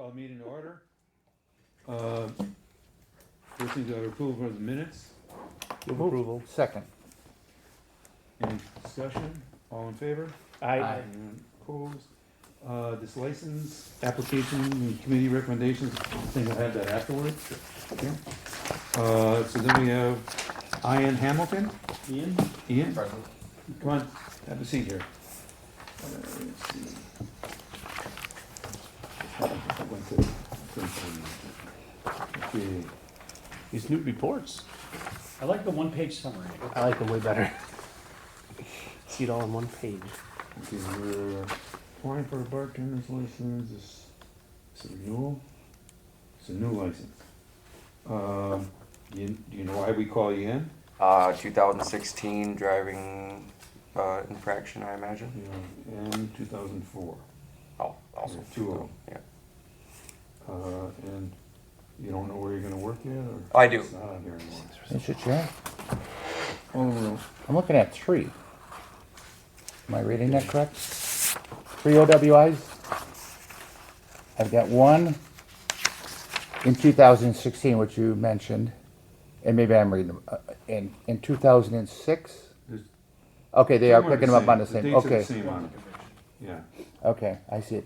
Call meeting to order. First thing to approve of the minutes. Move approval. Second. Any discussion? All in favor? Aye. And opposed? This license application and committee recommendations, I think I'll have that afterwards. Okay. So then we have Ian Hamilton. Ian? Ian? Come on, have a seat here. Let's see. Okay. These new reports. I like the one-page summary. I like them way better. See it all in one page. Okay, we're applying for a bartender's license. It's a renewal. It's a new license. Do you know why we call you in? 2016 driving infraction, I imagine. Yeah, and 2004. Oh, also. Yeah, two of them. Yeah. And you don't know where you're gonna work yet, or? I do. It's not on here anymore. Mr. Chair, Oh, I'm looking at 3. Am I reading that correct? 3 OWIs? I've got 1 in 2016, which you mentioned, and maybe I'm reading them, in 2006? There's- Okay, they are Some picking them up on the same, dates are the okay, same on it. Yeah. okay, I see it.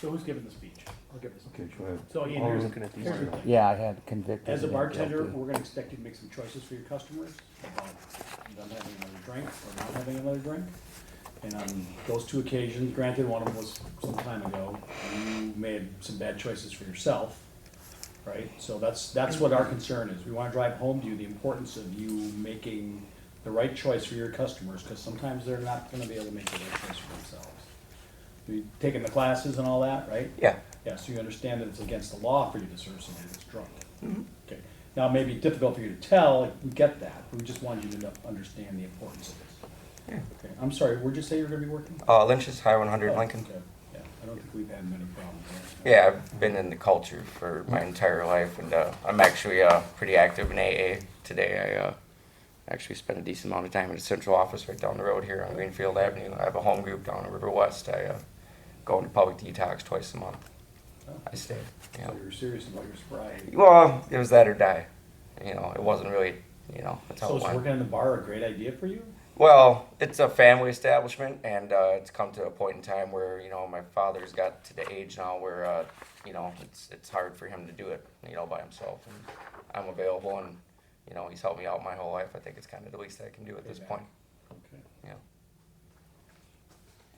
So who's giving the speech? I'll give this. Okay, go ahead. So Ian, All here's, looking at these. here's the thing. Yeah, I had convicted. As a and bartender, guilty. we're gonna expect you to make some choices for your customers about them having another drink or not having another drink. And on those 2 occasions, granted, one of them was some time ago, you made some bad choices for yourself, right? So that's what our concern is. We wanna drive home to you the importance of you making the right choice for your customers, cause sometimes they're not gonna be able to make the right choice for themselves. You taking the classes and all that, right? Yeah. Yeah, so you understand that it's against the law for you to serve somebody that's drunk. Okay, now it may be difficult for you to tell, like, we get that, but we just wanted you to understand the importance of this. Yeah. Okay, I'm sorry, where'd you say you're gonna be working? Lynch's High 100 Oh, Lincoln. okay. Yeah, I don't think we've had many problems there. Yeah, I've been in the culture for my entire life, and I'm actually pretty active in AA. Today I actually spent a decent amount of time in the central office right down the road here on Greenfield Avenue. I have a home group down in River West. I go into public detox twice a month. Oh, I stay. Yeah. So you're serious about your sobriety. Well, it was that or die. You know, it wasn't really, that's how So it is went. working in the bar a great idea for you? Well, it's a family establishment, and it's come to a point in time where my father's got to the age now where it's hard for him to do it by himself, and I'm available, and he's helped me out my whole life. I think it's kind of the least I can do at this point. Okay. Yeah.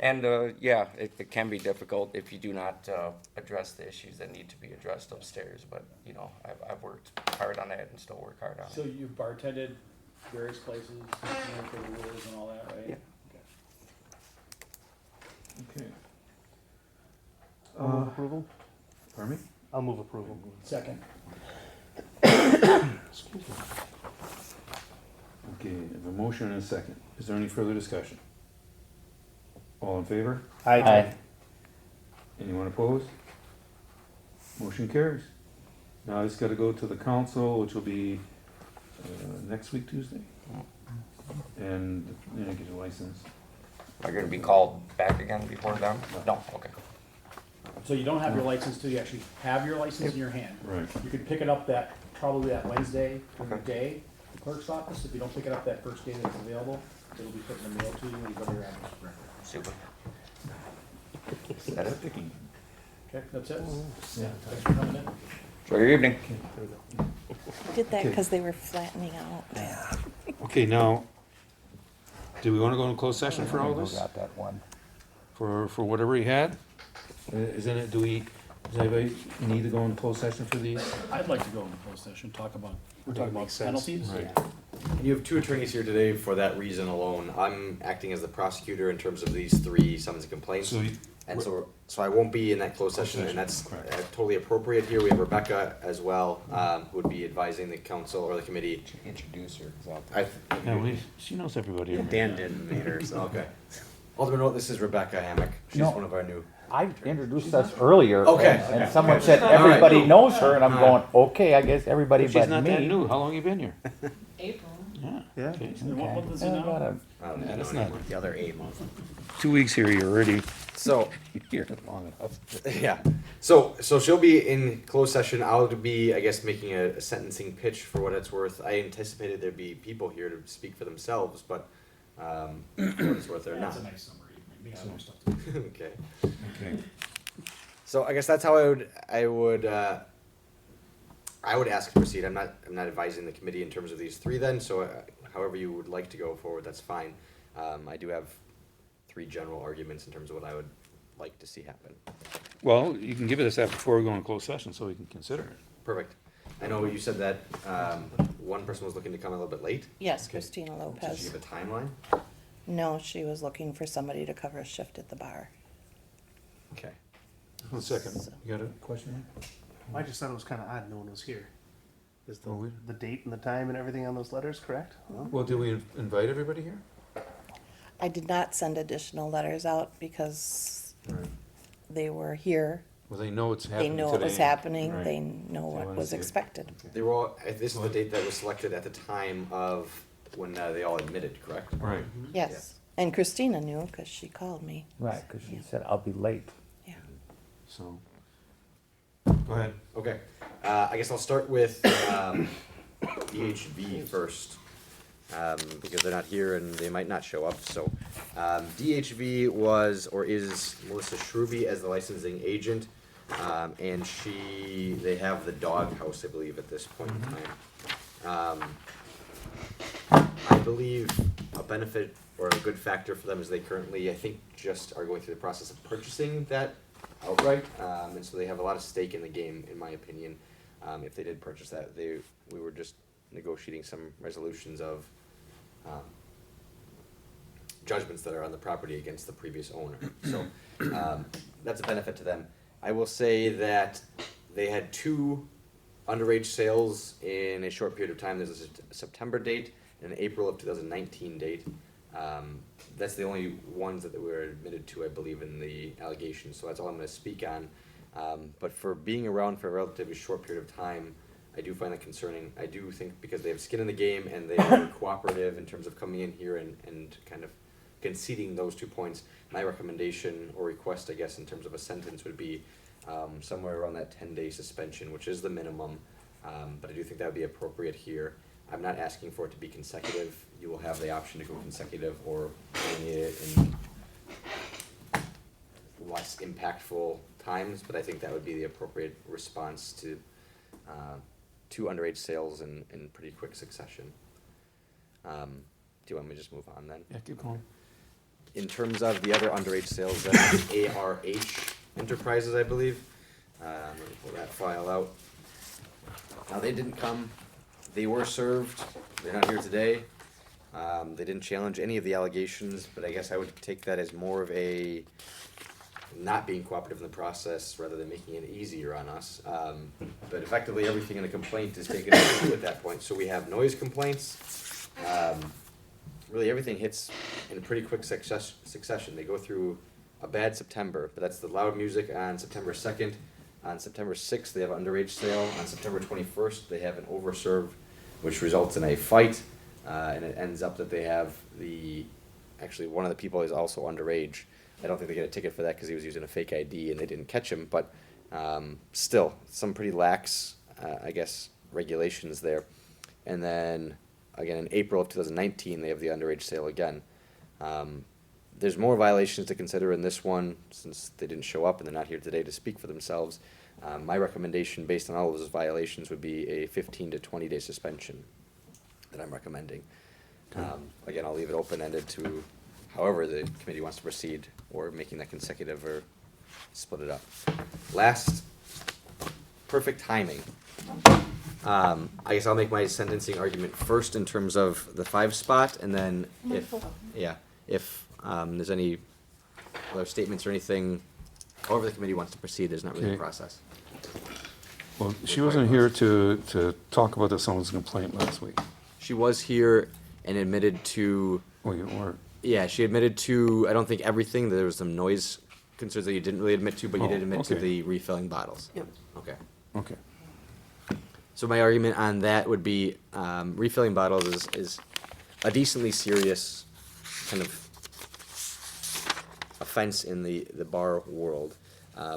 And it can be difficult if you do not address the issues that need to be addressed upstairs. But I've worked hard on that and still work hard on So it. you've bartended various places, for the rules and all that, right? Yeah. Okay. Okay. I'll move approval. Pardon me? I'll move approval. Second. Excuse me. Okay, I have a motion and a second. Is there any further discussion? All in favor? Aye. Anyone opposed? Motion carries. Now it's gotta go to the council, which will be next week, Tuesday. And then I get a license. Oh. Am I going to be called back again before then? No. Okay. So you don't have your license till you actually have your license in your hand. Right. You could pick it up probably that Wednesday or the Okay. day, the clerk's office. If you don't pick it up that first day that it's available, it'll be put in the mail to you when you go to your address record. Super. Is that it? Okay, that's it? Yeah. Thanks for coming in. Enjoy your evening. Did that Okay. because they were flattening out. Okay, now, do we wanna go into closed session for all of Who this? got that one? For whatever he had? Does anybody need to go into closed session for these? I'd like to go into closed session, talk about makes sense. penalties. Right. And you have 2 attorneys here today for that reason alone. I'm acting as the prosecutor in terms of these 3 summons and complaints. So, And so I won't be in that closed session, and that's Correct. totally appropriate here. We have Rebecca as well, who would be advising the council or the committee. Introduce her. she knows everybody. Dan didn't meet her, so, okay. Alderman Rowe, this is Rebecca Hammock. She's No. one of our new. I introduced us earlier. Okay. And someone Okay. said All right. everybody knows her, and I'm going, okay, I guess everybody She's but not that me. new. How long you been here? April. Yeah. Okay. And what month is it Yeah, now? about a- I don't Yeah, know that's anymore. not- The other A month. 2 weeks here, you're already So, here long enough. yeah. So she'll be in closed session. I'll be, I guess, making a sentencing pitch for what it's worth. I anticipated there'd be people here to speak for themselves, but for what it's worth, they're That's not. a nice summary. Makes some stuff to do. Okay. Okay. So I guess that's how I would ask to proceed. I'm not advising the committee in terms of these three then, so however you would like to go forward, that's fine. I do have 3 general arguments in terms of what I would like to see happen. Well, you can give it us that before we go into closed session, so we can consider it. Perfect. I know you said that one person was looking to come a little bit late. Yes, Okay. Christina Did Lopez. you give a timeline? No, she was looking for somebody to cover a shift at the bar. Okay. 1 second, So- you got a question? I just thought it was kind of odd no one was here. Is Oh, we- the date and the time and everything on those letters correct? Well, did we invite everybody here? I did not send additional letters out because they were here. Well, they know it's They happening know today. it was happening. Right. They know They what wanna was see it. expected. Okay. They were all. This is the date that was selected at the time of when they all admitted, correct? Right. Yes. And Christina knew because she called me. Right, because she Yeah. said, I'll be late. Yeah. So, go ahead. Okay, I guess I'll start with DHV first, because they're not here and they might not show up, so. DHV was, or is Melissa Shruby as the licensing agent, and they have the dog house, I believe, at this point in time. I believe a benefit or a good factor for them is they currently, I think, just are going through the process of purchasing that outright, and so they have a lot of stake in the game, in my opinion. If they did purchase that, we were just negotiating some resolutions of judgments that are on the property against the previous owner. So that's a benefit to them. I will say that they had 2 underage sales in a short period of time. There's a September date and an April of 2019 date. That's the only ones that we were admitted to, I believe, in the allegations. So that's all I'm going to speak on. But for being around for a relatively short period of time, I do find that concerning. I do think because they have skin in the game and they are cooperative in terms of coming in here and kind of conceding those 2 points, my recommendation or request, I guess, in terms of a sentence would be somewhere around that 10-day suspension, which is the minimum. But I do think that would be appropriate here. I'm not asking for it to be consecutive. You will have the option to go consecutive or doing it in less impactful times, but I think that would be the appropriate response to 2 underage sales in pretty quick succession. Do you want me to just move on then? Yeah, keep going. In terms of the other underage sales, that's ARH Enterprises, I believe. Let me pull that file out. Now, they didn't come. They were served. They're not here today. They didn't challenge any of the allegations, but I guess I would take that as more of a not being cooperative in the process rather than making it easier on us. But effectively, everything in the complaint is taken at that point. So we have noise complaints. Really, everything hits in pretty quick succession. They go through a bad September, but that's the loud music on September 2nd. On September 6th, they have an underage sale. On September 21st, they have an overserve, which results in a fight, and it ends up that they have actually one of the people is also underage. I don't think they get a ticket for that because he was using a fake ID and they didn't catch him, but still, some pretty lax, I guess, regulations there. And then, again, in April of 2019, they have the underage sale again. There's more violations to consider in this one since they didn't show up and they're not here today to speak for themselves. My recommendation based on all of those violations would be a 15 to 20-day suspension that I'm recommending. Again, I'll leave it open-ended to however the committee wants to proceed, or making that consecutive or split it up. Last, perfect timing. I guess I'll make my sentencing argument first in terms of the 5 spot, and then if there's any other statements or anything, however the committee wants to proceed, there's not really a Okay. process. Well, she wasn't here to talk about the someone's complaint last week. She was here and admitted to, Well, you were, yeah, she admitted to, I don't think everything, there was some noise concerns that you didn't really admit to, but you Oh, did admit to okay. the refilling bottles. Yep. Okay. okay. So my argument on that would be, refilling bottles is a decently serious kind of offense in the bar world.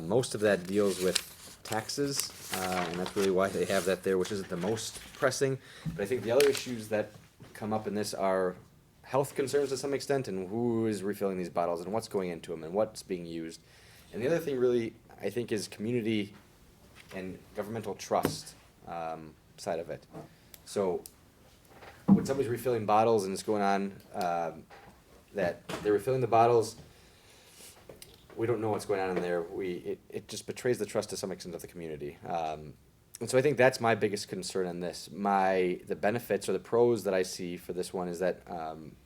Most of that deals with taxes, and that's really why they have that there, which isn't the most pressing. But I think the other issues that come up in this are health concerns to some extent, and who is refilling these bottles, and what's going into them, and what's being used. And the other thing really, I think, is community and governmental trust side of it. So when somebody's refilling bottles and it's going on, that they're refilling the bottles, we don't know what's going on in there. It just betrays the trust to some extent of the community. And so I think that's my biggest concern in this. The benefits or the pros that I see for this one is that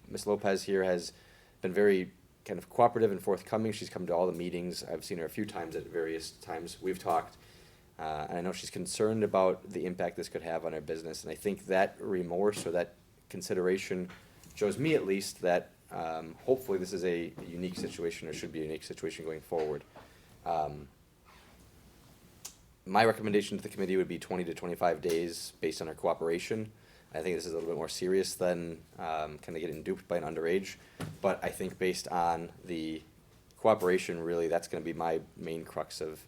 Ms. Lopez here has been very kind of cooperative and forthcoming. She's come to all the meetings. I've seen her a few times at various times. We've talked. And I know she's concerned about the impact this could have on her business. And I think that remorse or that consideration shows me at least that hopefully this is a unique situation or should be a unique situation going forward. My recommendation to the committee would be 20 to 25 days based on our cooperation. I think this is a little bit more serious than kind of getting duped by an underage. But I think based on the cooperation, really, that's going to be my main crux of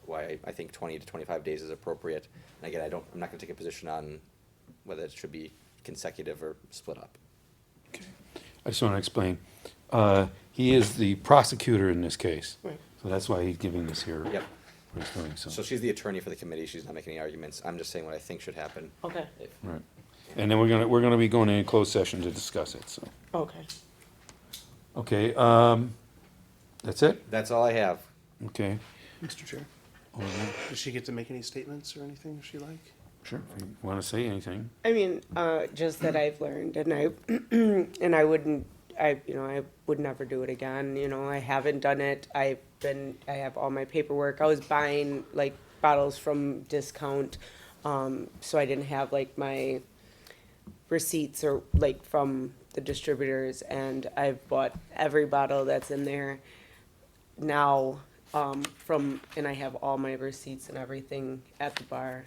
why I think 20 to 25 days is appropriate. And again, I'm not going to take a position on whether it should be consecutive or split up. I just want to explain. He is the prosecutor in this case. Right. So that's why he's giving this here. Yep. What he's doing, So she's the attorney for the committee. She's not making any arguments. I'm just saying what I think should happen. Okay, Right. And then we're gonna be going in a closed session to discuss it, so. okay. Okay, that's it? That's all I have. Okay. Mr. Chair, All right. does she get to make any statements or anything she like? Sure, if you wanna say anything. I mean, just that I've learned, and I, and I would never do it again. You know, I haven't done it. I have all my paperwork. I was buying like bottles from discount, so I didn't have like my receipts or like from the distributors, and I've bought every bottle that's in there now. And I have all my receipts and everything at the bar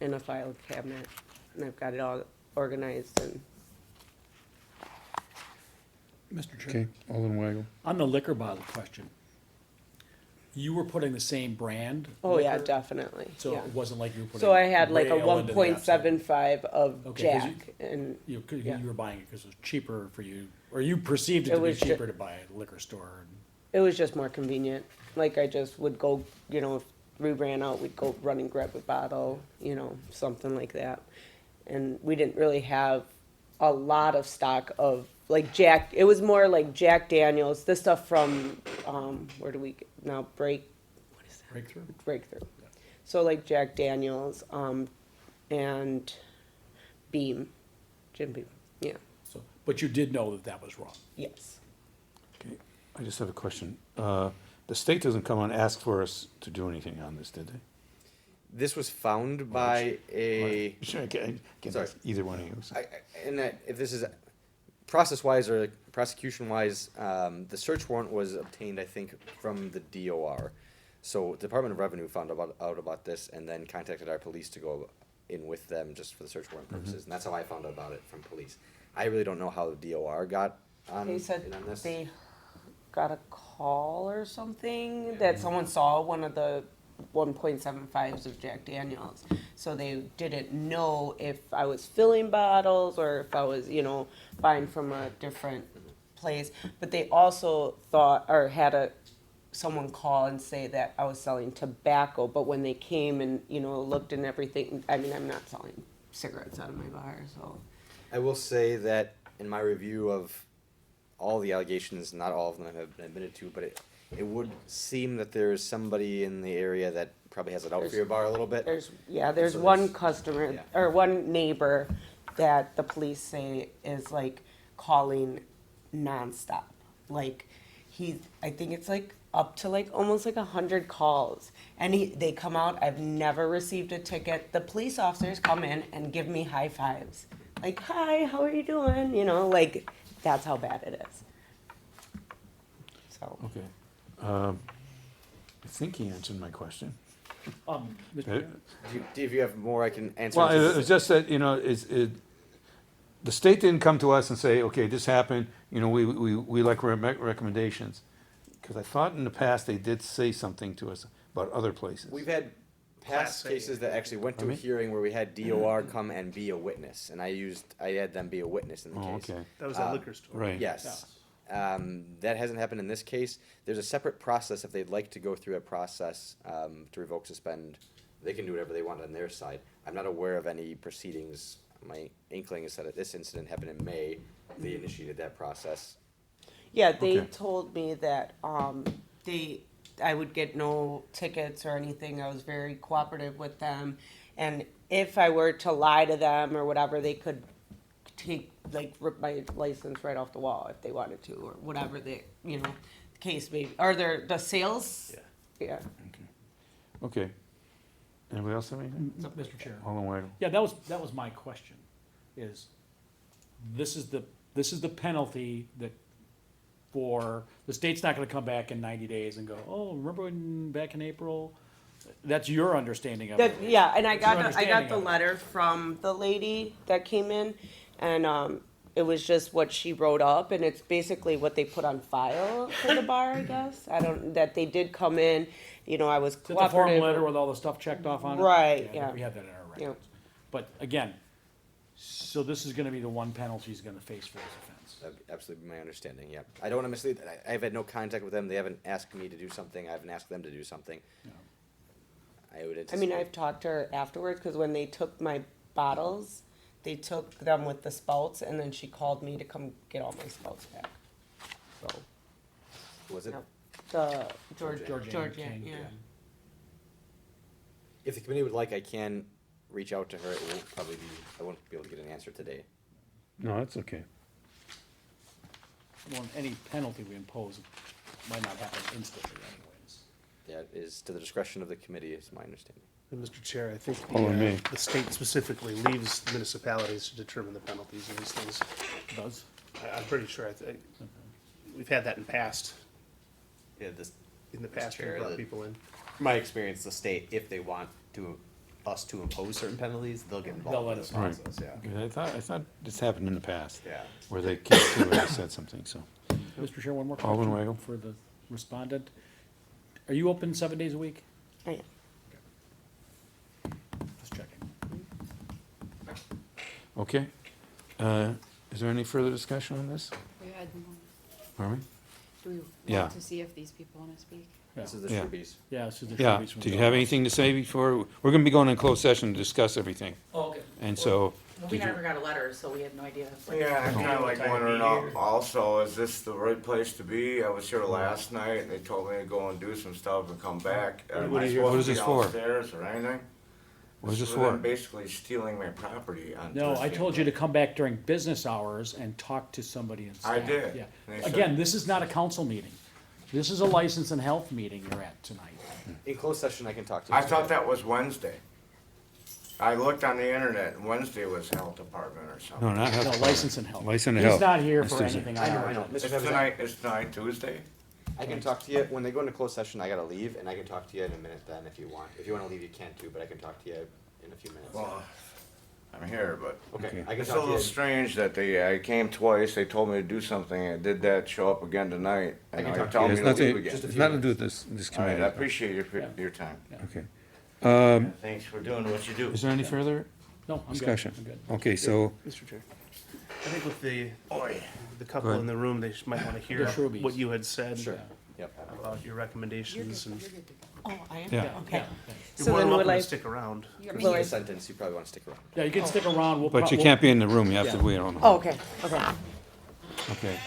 in a file cabinet, and I've got it all organized and. Mr. Chair, Okay, Alderman Weigel. on the liquor bottle question, you were putting the same brand? Oh, yeah, liquor? definitely, So yeah. it wasn't like you were putting. So I had like a Rail into the 1.75 of Okay, 'cause Jack, and You, yeah. you were buying it because it was cheaper for you, or you perceived it It to be was ju- cheaper to buy at a liquor store. it was just more convenient. Like I just would go, you know, if we ran out, we'd go run and grab a bottle, you know, something like that. And we didn't really have a lot of stock of like Jack. It was more like Jack Daniels, this stuff from where do we now what is that? Breakthrough. So like Jack Daniels, and Beam, Jim Beam. Yeah. So, but you did know that that was wrong. Yes. Okay, I just have a question. The state doesn't come and ask for us to do anything on this, did they? This was found by a. Sure, okay, Sorry. either one of you. so. And if this is process-wise or prosecution-wise, the search warrant was obtained, I think, from the DOR. So Department of Revenue found out about this and then contacted our police to go in with them just for the search warrant purposes. And that's how I found out about it from police. I really don't know how the DOR got on, They said in on this. they got a call or something that someone saw one of the 1.75s of Jack Daniels. So they didn't know if I was filling bottles or if I was, you know, buying from a different place. But they also thought or had someone call and say that I was selling tobacco. But when they came and, you know, looked and everything, I mean, I'm not selling cigarettes out of my bar, so. I will say that in my review of all the allegations, not all of them have been admitted to, but it would seem that there is somebody in the area that probably has it out for your bar a little bit. There's So one there's- customer, yeah. or one neighbor that the police say is like calling nonstop. Like I think it's like up to like almost like 100 calls. And they come out, I've never received a ticket. The police officers come in and give me high fives. Like, hi, how are you doing? You know, like, that's how bad it is. So, Okay. I think he answered my question. Mr. Okay. Chair, Do you have more I can answer? Well, it's just that, you know, the state didn't come to us and say, okay, this happened, you know, we like recommendations. Cause I thought in the past they did say something to us about other places. We've had past Class A. cases that actually went to a Pardon me? hearing where we had DOR come and be a witness, and I had them be a witness in the Oh, case. okay, That was that liquor store. right. Yes. That hasn't happened in this case. There's a separate process if they'd like to go through a process to revoke, suspend. They can do whatever they want on their side. I'm not aware of any proceedings. My inkling is that this incident happened in May. They initiated that process. Yeah, they Okay. told me that I would get no tickets or anything. I was very cooperative with them, and if I were to lie to them or whatever, they could rip my license right off the wall if they wanted to, or whatever the case may be. Are there the sales? Yeah. Okay. Anybody else have anything? Mr. Chair. Alderman Weigel. Yeah, that was my question, is, this is the penalty that the state's not gonna come back in 90 days and go, oh, remember when, back in April? That's your understanding of it. Yeah, and I That's your got the understanding of it. letter from the lady that came in, and it was just what she wrote up, and it's basically what they put on file for the bar, I guess. That they did come in, I was Is it the form cooperative. letter with all the stuff checked off on it? Right, yeah. We have that in our Yeah. records. But again, so this is gonna be the one penalty he's gonna face for this offense. That'd absolutely be my understanding, yeah. I don't want to mislead, I've had no contact with them. They haven't asked me to do something. I haven't asked them to do something. I would I anticipate. mean, I've talked to her afterwards, because when they took my bottles, they took them with the spouts, and then she called me to come get all my spouts back. So, Was it? Yep. the Georgianne Georgianne, King, yeah. If the committee would like, I can reach out to her. It won't probably be, I won't be able to get an answer today. No, that's okay. Well, any penalty we impose might not happen instantly anyways. That is to the discretion of the committee, is my understanding. And Mr. Chair, I think Hold on, me. the state specifically leaves municipalities to determine the penalties of these things. Does? I'm pretty sure, we've had that in past, Yeah, this, in the past, we Chair, brought the- people in. from my experience, the state, if they want us to impose certain penalties, they'll get They'll involved let in the us know. Right. process, yeah. I thought this happened in the past. Yeah. Where they came to it and said something, so. Mr. Chair, one more Alderman question Weigel. for the respondent. Are you open 7 days a week? I am. Just checking. Okay. Is there any further discussion on this? We had more. Pardon me? Do we Yeah. want to see if these people want to speak? Yeah, This is the Yeah. Shrubbees. yeah, this is the Yeah, Shrubbeys from did you Delaware. have anything to say before? We're gonna be going in closed session to discuss everything. Oh, okay. And so, We did you, never got a letter, so we had no idea. Yeah, I'm kinda like wondering also, is this the right place to be? I was here last night and they told me to go and do some stuff and come back. Am What I is supposed to this be for? Downstairs or anything? what is this So they're for? basically stealing my property on No, I Thursday told you to night. come back during business hours and talk to somebody in staff. I did. Yeah. They said- Again, this is not a council meeting. This is a license and health meeting you're at tonight. In closed session, I can talk to. I Mr. thought Jeff. that was Wednesday. I looked on the internet and Wednesday was health department or something. No, not No, health. license and health. License and He's health. not here That's for Tuesday. anything I on know, our I know. agenda. Mr. It's President, tonight, it's tonight, Tuesday? I can talk to you, when they go into closed session, I gotta leave, and I can talk to you in a minute then, if you want. If you wanna leave, you can't too, but I can talk to you in a few minutes. Well, I'm here, but. Okay, I can It's a talk to little you. strange that I came twice, they told me to do something, I did that, show up again tonight, I and can now talk you're to telling you. me It's to leave nothing, again. Just a it's few nothing to do with this All right, I committee. appreciate your time. Okay. Thanks for doing what you do. Is there any further No, I'm good. discussion? I'm good. Okay, so, Mr. Chair, I think with the couple Go ahead. in the room, they might want to hear The Shrubbeys. what you had said Sure. Yep. about your recommendations, and Oh, I am? Yeah. Okay. Yeah. you're So more then than will welcome I, to stick around. If will you I, a sentence, you probably wanna stick around. Yeah, you can stick around. We'll but you we'll- can't be in the room, you have to Yeah. wait on. oh, okay, okay. Okay,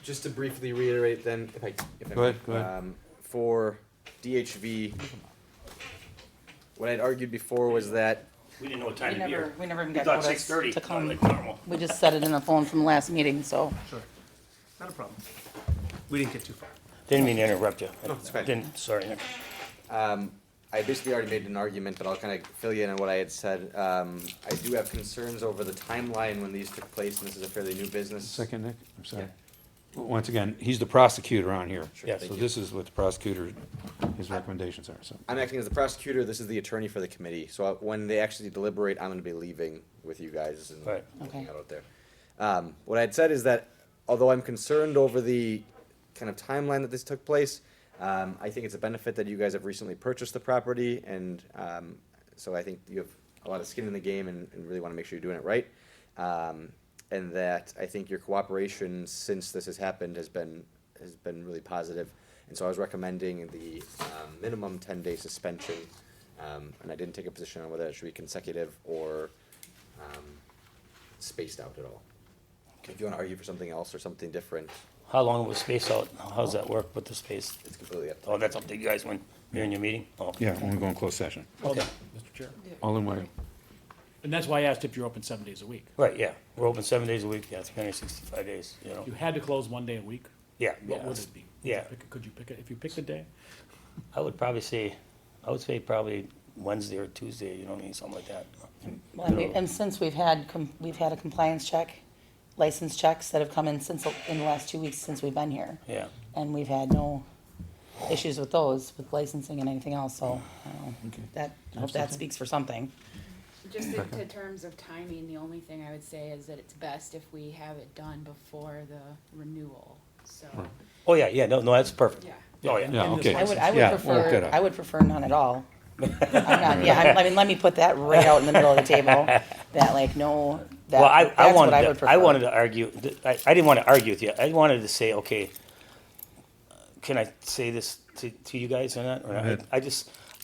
Just to briefly reiterate then, if I Go ahead, go ahead. For DHV, what I'd argued before was that We didn't know what We time of year. never, we never even We got thought notice 6:30, to come. like normal. We just said it in the phone from the last meeting, so. Sure, not a problem. We didn't get too far. Didn't mean to interrupt you. No, it's fine. Didn't, sorry, Nick. I basically already made an argument, but I'll kind of fill you in on what I had said. I do have concerns over the timeline when these took place, and this is a fairly new business. second, Nick, I'm sorry. Yeah. Once again, he's the prosecutor on here. Sure, Yes. thank So you. this is what the prosecutor, his recommendations are, so. I'm acting as the prosecutor, this is the attorney for the committee, so when they actually deliberate, I'm gonna be leaving with you guys and Right. looking Okay. out there. What I had said is that although I'm concerned over the kind of timeline that this took place, I think it's a benefit that you guys have recently purchased the property, and so I think you have a lot of skin in the game and really want to make sure you're doing it right. And that I think your cooperation since this has happened has been really positive. And so I was recommending the minimum 10-day suspension, and I didn't take a position on whether it should be consecutive or spaced out at all. If you want to argue for something else or something different, How long was space out? How does that work with the space? it's completely up to Oh, that's up to you guys when you're in your meeting? Oh, Yeah, only go in closed session. okay. Mr. Chair. All in way. And that's why I asked if you're open 7 days a week. Right, yeah. We're open 7 days a week, yeah, 365 days, you know. If you had to close 1 day a week, Yeah, what yeah. would it be? Yeah. Could you pick it, if you picked a day? I would probably say, probably Wednesday or Tuesday, you know what I mean, something like that. Well, and and since we've had a compliance check, license checks that have come in in the last 2 weeks since we've been here. Yeah. And we've had no issues with those, with licensing and anything else, so, I hope that speaks for something. Just in terms of timing, the only thing I would say is that it's best if we have it done before the renewal, so. Oh, yeah, no, that's perfect. Yeah. Oh, yeah. Yeah, okay. I would Yeah, we'll get it. I would prefer none at all. I'm not, yeah, I mean, let me put that right out in the middle of the table, that like, no, Well, I that's what wanted I would to, prefer. I wanted to argue, I didn't want to argue with you. I wanted to say, okay, can I say this to you guys or not? Or not? ahead.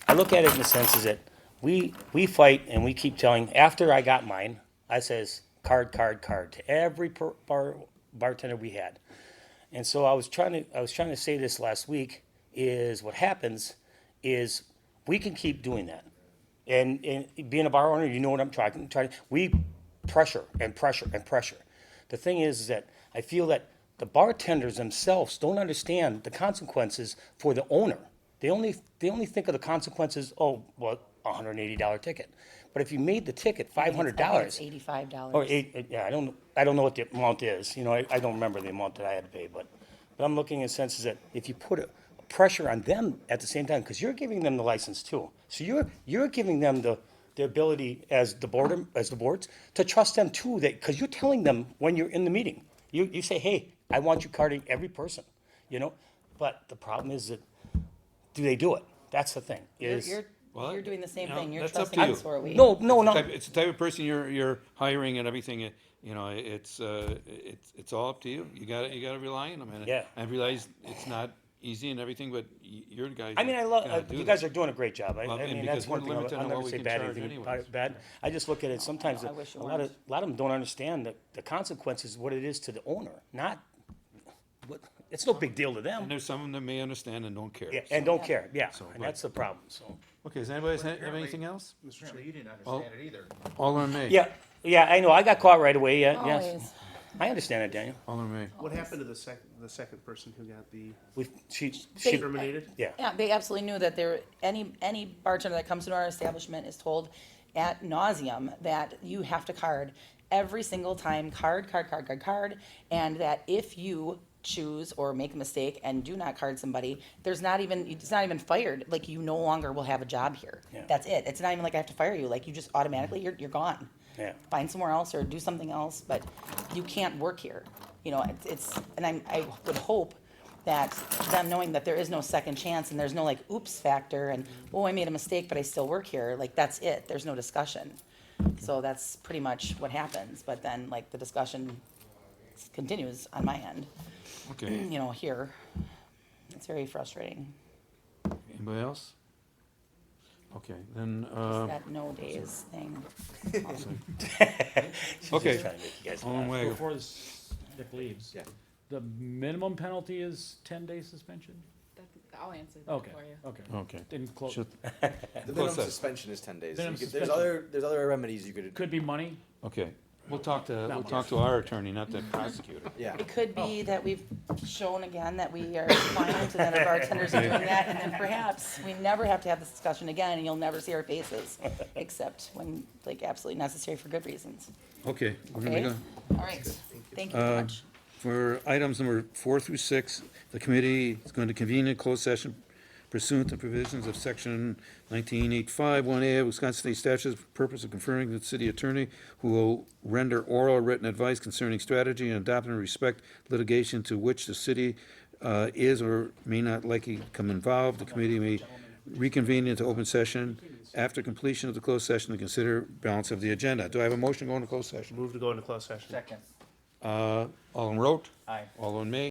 I look at it in the sense is that we fight and we keep telling, after I got mine, I says, card to every bartender we had. And so I was trying to say this last week, is what happens is we can keep doing that. And being a bar owner, you know what I'm trying, we pressure and pressure and pressure. The thing is that I feel that the bartenders themselves don't understand the consequences for the owner. They only think of the consequences, oh, well, $180 ticket. But if you made the ticket $500, It's $85. or yeah, I don't know what the amount is. You know, I don't remember the amount that I had to pay, but I'm looking in senses that if you put a pressure on them at the same time, because you're giving them the license too, so you're giving them the ability as the boards to trust them too, that because you're telling them when you're in the meeting, you say, hey, I want you carding every person, you know. But the problem is that do they do it? That's the thing. You're doing the same thing, you're that's up trusting to you. us for a week. No. It's the type of person you're hiring and everything, you know, it's all up to you. You gotta rely on them. And Yeah. I realize it's not easy and everything, but you're the guys. I mean, you guys are doing a great job. Well, I and mean, because that's one we're thing. limited I'll on never what we say can bad charge anything anyways. bad. I just look at it sometimes. I wish it A lot of them don't understand the consequences, what it is to the owner. Not what it's no big deal to And them. there's some that may understand and don't care. Yeah, and don't care. Yeah, So, and that's the problem. So Okay, does anybody have anything else? Apparently you didn't All- understand it either. All in May. yeah, I know. I got caught right away. Yeah, yes, Always. I understand it, Daniel. All in May. What happened to the second person who got the She terminated? yeah. Yeah, they absolutely knew that any bartender that comes to our establishment is told at nauseum that you have to card every single time, card, and that if you choose or make a mistake and do not card somebody, it's not even fired. Like, you no longer will have a job here. Yeah. That's it. It's not even like I have to fire you. Like, you just automatically, you're gone. Yeah. Find somewhere else or do something else, but you can't work here. You know, and I would hope that them knowing that there is no second chance and there's no like oops factor and, oh, I made a mistake, but I still work here. Like, that's it. There's no discussion. So that's pretty much what happens. But then like the discussion continues on my end, Okay. you know, here. It's very frustrating. Anybody else? Okay, then, That no days thing. She's Okay. just trying to make you guys all in laugh. way. Before Nick leaves. Yeah. The minimum penalty is 10-day suspension? I'll answer that Okay, for you. okay. Okay. Didn't close, Should- The minimum session. suspension is 10 days. Minimum You could- suspension. there's other remedies you could. could be money, Okay, we'll talk much. to our attorney, not the prosecutor. Yeah. It could be that we've shown again that we are compliant and that our bartenders are doing that, and then perhaps we never have to have this discussion again, and you'll never see our faces, except when, like, absolutely necessary for good reasons. Okay, we're gonna Okay? go. All right, thank you very much. For items number 4 through 6, the committee is going to convene a closed session pursuant to provisions of section 1985-1A of Wisconsin State Statutes, for the purpose of conferring with the city attorney, who will render oral or written advice concerning strategy and adopt and respect litigation to which the city is or may not likely become involved. The committee may reconvene into open session after completion of the closed session to consider balance of the agenda. Do I have a motion to go into closed session? Move to go into closed session. Second. All in rote? Aye. All in May?